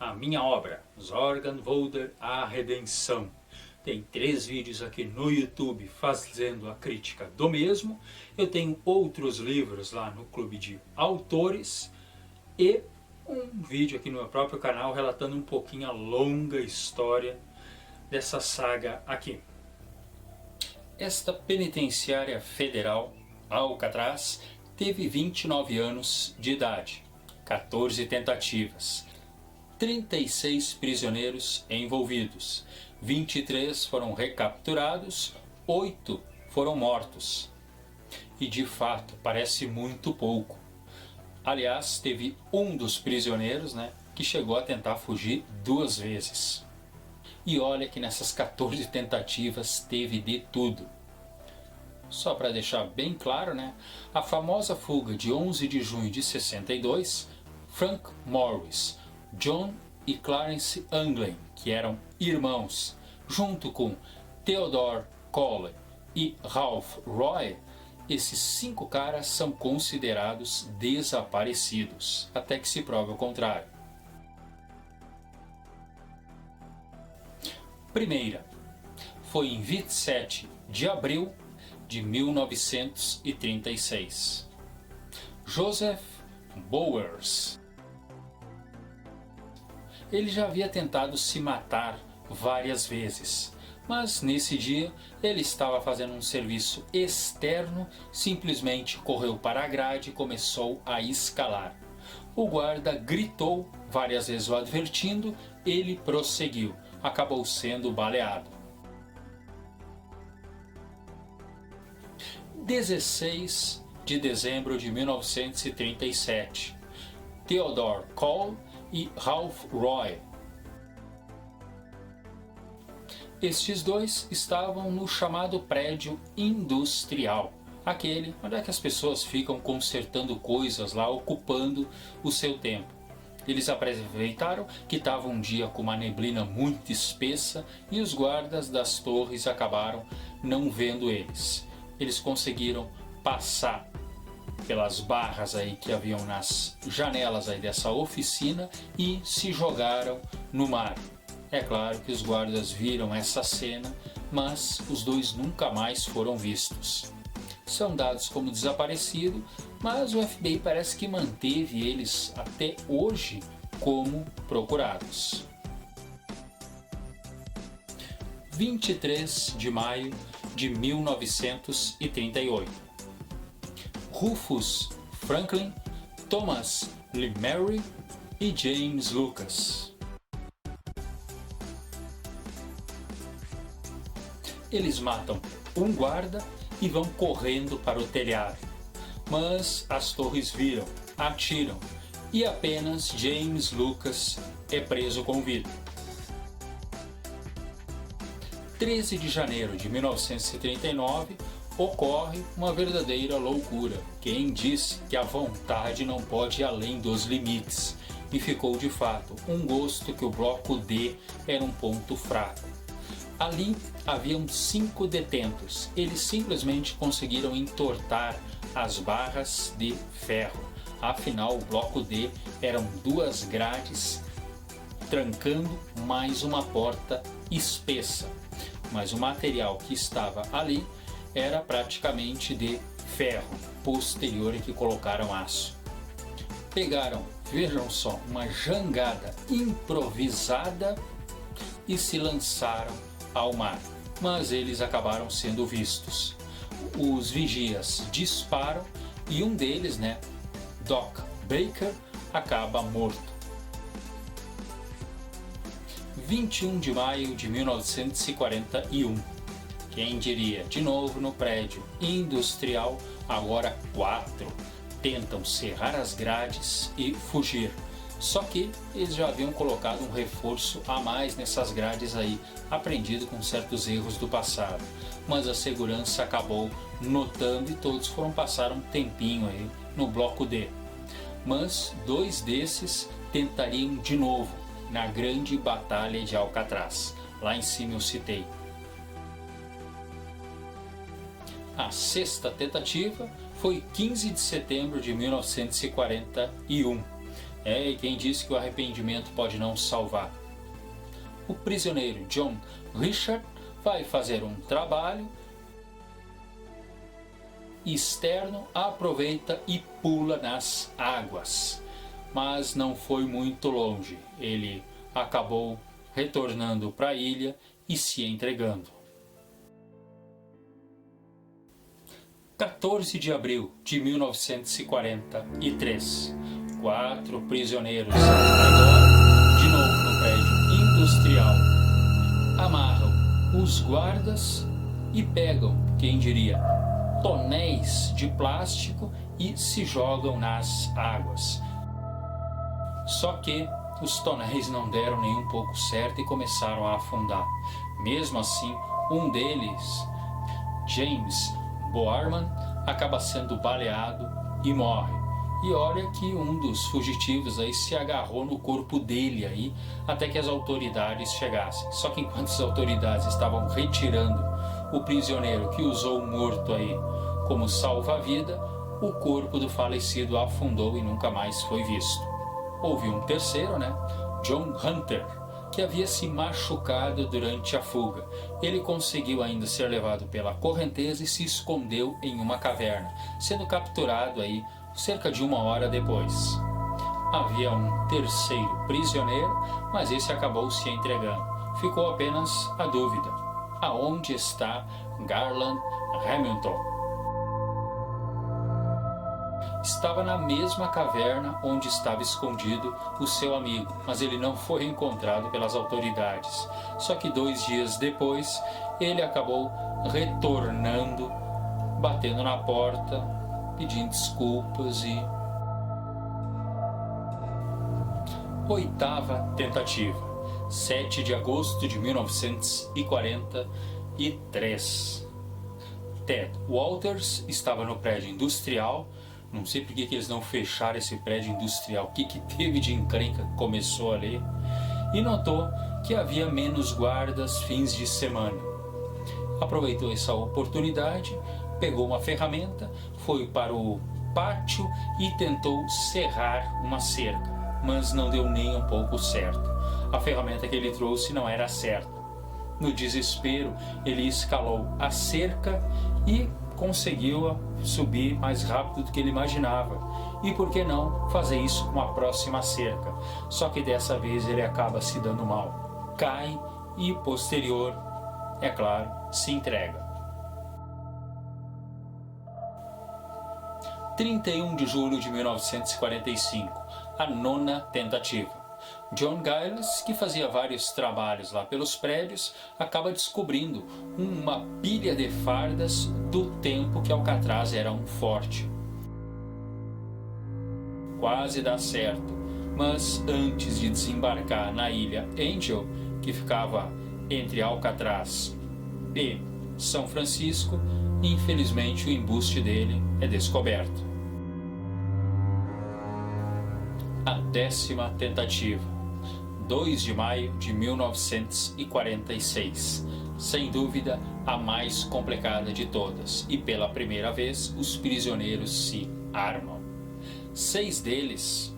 a minha obra, Zorgenwälder, A Redenção. Tem 3 vídeos aqui no YouTube fazendo a crítica do mesmo. Eu tenho outros livros lá no Clube de Autores e um vídeo aqui no meu próprio canal relatando um pouquinho a longa história dessa saga aqui. Esta penitenciária federal, Alcatraz, teve 29 anos de idade, 14 tentativas, 36 prisioneiros envolvidos, 23 foram recapturados, 8 foram mortos. E de fato parece muito pouco. Aliás, teve um dos prisioneiros, que chegou a tentar fugir 2 vezes. E olha que nessas 14 tentativas teve de tudo. Só para deixar bem claro, a famosa fuga de 11 de junho de 62, Frank Morris, John e Clarence Anglin, que eram irmãos, junto com Theodore Cole e Ralph Roy, esses 5 caras são considerados desaparecidos, até que se prove o contrário. Primeira, foi em 27 de abril de 1936. Joseph Bowers. Ele já havia tentado se matar várias vezes, mas nesse dia ele estava fazendo um serviço externo, simplesmente correu para a grade e começou a escalar. O guarda gritou, várias vezes o advertindo, ele prosseguiu, acabou sendo baleado. 16 de dezembro de 1937, Theodore Cole e Ralph Roy. Estes dois estavam no chamado prédio industrial, aquele onde é que as pessoas ficam consertando coisas lá, ocupando o seu tempo. Eles aproveitaram que estava um dia com uma neblina muito espessa e os guardas das torres acabaram não vendo eles. Eles conseguiram passar pelas barras aí que haviam nas janelas aí dessa oficina e se jogaram no mar. É claro que os guardas viram essa cena, mas os dois nunca mais foram vistos. São dados como desaparecido, mas o FBI parece que manteve eles até hoje como procurados. 23 de maio de 1938. Rufus Franklin, Thomas Lemery e James Lucas. Eles matam um guarda e vão correndo para o telhado, mas as torres viram, atiram e apenas James Lucas é preso com vida. 13 de janeiro de 1939 ocorre uma verdadeira loucura. Quem disse que a vontade não pode ir além dos limites? E ficou de fato um gosto que o bloco D era um ponto fraco. Ali haviam 5 detentos. Eles simplesmente conseguiram entortar as barras de ferro. Afinal, o bloco D eram 2 grades trancando mais uma porta espessa. Mas o material que estava ali era praticamente de ferro posterior em que colocaram aço. Pegaram, vejam só, uma jangada improvisada e se lançaram ao mar, mas eles acabaram sendo vistos. Os vigias disparam e um deles, Doc Baker, acaba morto. 21 de maio de 1941. Quem diria? De novo no prédio industrial, agora 4 tentam serrar as grades e fugir. Só que eles já haviam colocado um reforço a mais nessas grades aí, aprendido com certos erros do passado. Mas a segurança acabou notando e todos foram passar um tempinho aí no bloco D. Mas 2 desses tentariam de novo na grande batalha de Alcatraz. Lá em cima eu citei. A 6ª tentativa foi 15 de setembro de 1941. E quem disse que o arrependimento pode não salvar? O prisioneiro John Richard vai fazer um trabalho externo, aproveita e pula nas águas. Mas não foi muito longe. Ele acabou retornando para a ilha e se entregando. 14 de abril de 1943. 4 prisioneiros agora de novo no prédio industrial. Amarram os guardas e pegam, quem diria, tonéis de plástico e se jogam nas águas. Só que os tonéis não deram nem um pouco certo e começaram a afundar. Mesmo assim, um deles, James Boarman, acaba sendo baleado e morre. E olha que um dos fugitivos aí se agarrou no corpo dele aí até que as autoridades chegassem. Só que enquanto as autoridades estavam retirando o prisioneiro que usou o morto aí como salva-vida, o corpo do falecido afundou e nunca mais foi visto. Houve um terceiro, John Hunter, que havia se machucado durante a fuga. Ele conseguiu ainda ser levado pela correnteza e se escondeu em uma caverna, sendo capturado aí cerca de 1 hora depois. Havia um terceiro prisioneiro, mas esse acabou se entregando. Ficou apenas a dúvida: aonde está Garland Hamilton? Estava na mesma caverna onde estava escondido o seu amigo, mas ele não foi encontrado pelas autoridades. Só que 2 dias depois, ele acabou retornando, batendo na porta, pedindo desculpas e... 8ª tentativa, 7 de agosto de 1943. Ted Walters estava no prédio industrial. Não sei por que eles não fecharam esse prédio industrial. O que teve de encrenca que começou ali? E notou que havia menos guardas fins de semana. Aproveitou essa oportunidade, pegou uma ferramenta, foi para o pátio e tentou serrar uma cerca, mas não deu nem um pouco certo. A ferramenta que ele trouxe não era certa. No desespero, ele escalou a cerca e conseguiu subir mais rápido do que ele imaginava. E por que não fazer isso com a próxima cerca? Só que dessa vez ele acaba se dando mal. Cai e posterior, é claro, se entrega. 31 de julho de 1945, a 9ª tentativa. John Giles, que fazia vários trabalhos lá pelos prédios, acaba descobrindo uma pilha de fardas do tempo que Alcatraz era um forte. Quase dá certo, mas antes de desembarcar na ilha Angel, que ficava entre Alcatraz e São Francisco, infelizmente o embuste dele é descoberto. A 10ª tentativa, 2 de maio de 1946, sem dúvida a mais complicada de todas, e pela primeira vez os prisioneiros se armam. 6 deles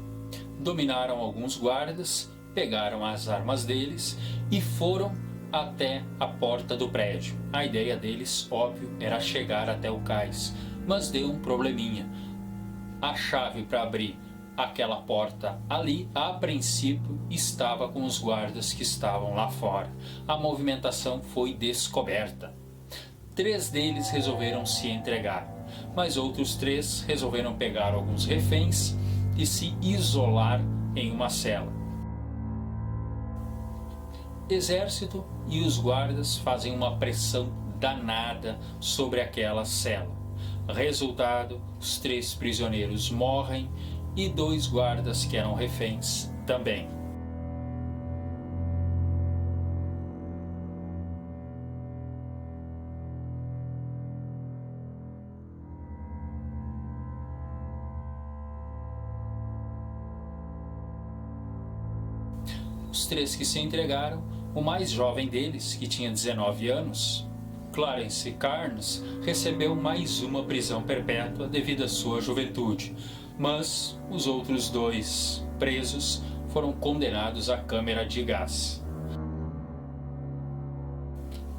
dominaram alguns guardas, pegaram as armas deles e foram até a porta do prédio. A ideia deles, óbvio, era chegar até o cais, mas deu um probleminha. A chave para abrir aquela porta ali, a princípio, estava com os guardas que estavam lá fora. A movimentação foi descoberta. 3 deles resolveram se entregar, mas outros 3 resolveram pegar alguns reféns e se isolar em uma cela. Exército e os guardas fazem uma pressão danada sobre aquela cela. Resultado, os 3 prisioneiros morrem e 2 guardas que eram reféns também. Os 3 que se entregaram, o mais jovem deles, que tinha 19 anos, Clarence Carnes recebeu mais uma prisão perpétua devido à sua juventude, mas os outros 2 presos foram condenados à câmara de gás.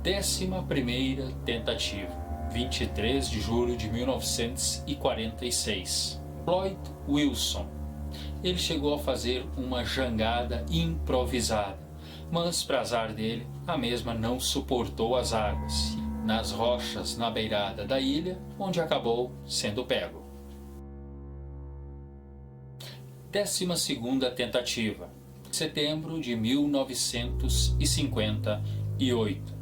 11ª tentativa, 23 de julho de 1946. Floyd Wilson. Ele chegou a fazer uma jangada improvisada, mas, para azar dele, a mesma não suportou as águas, nas rochas na beirada da ilha, onde acabou sendo pego. 12ª tentativa, setembro de 1958.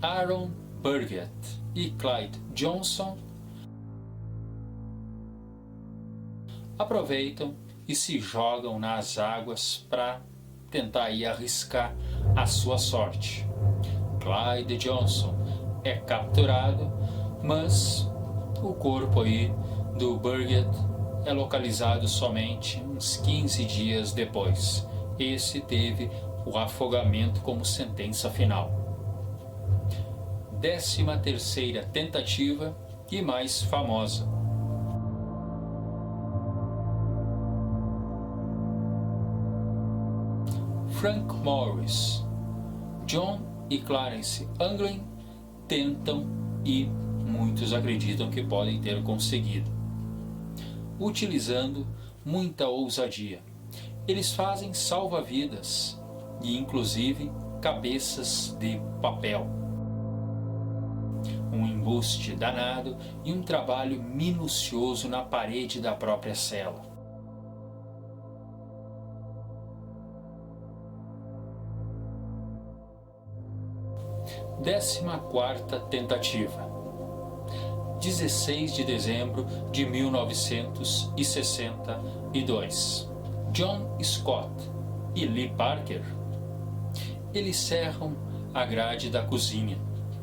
Aaron Burgett e Clyde Johnson aproveitam e se jogam nas águas para tentar aí arriscar a sua sorte. Clyde Johnson é capturado, mas o corpo aí do Burgett é localizado somente uns 15 dias depois. Esse teve o afogamento como sentença final. 13ª tentativa e mais famosa. Frank Morris. John e Clarence Anglin tentam e muitos acreditam que podem ter conseguido. Utilizando muita ousadia, eles fazem salva-vidas e inclusive cabeças de papel. Um embuste danado e um trabalho minucioso na parede da própria cela. Décima quarta tentativa, 16 de dezembro de 1962. John Scott e Lee Parker. Eles cerram a grade da cozinha.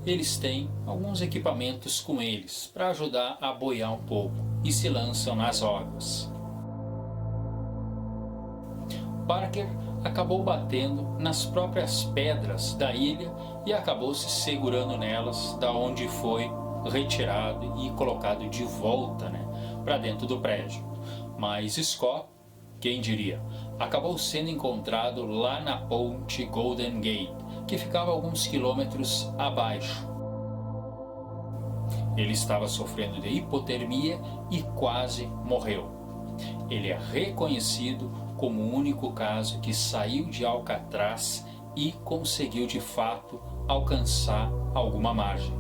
Eles têm alguns equipamentos com eles para ajudar a boiar um pouco e se lançam nas águas. Parker acabou batendo nas próprias pedras da ilha e acabou se segurando nelas, da onde foi retirado e colocado de volta, para dentro do prédio. Mas Scott, quem diria, acabou sendo encontrado lá na ponte Golden Gate, que ficava alguns quilômetros abaixo. Ele estava sofrendo de hipotermia e quase morreu. Ele é reconhecido como o único caso que saiu de Alcatraz e conseguiu de fato alcançar alguma margem.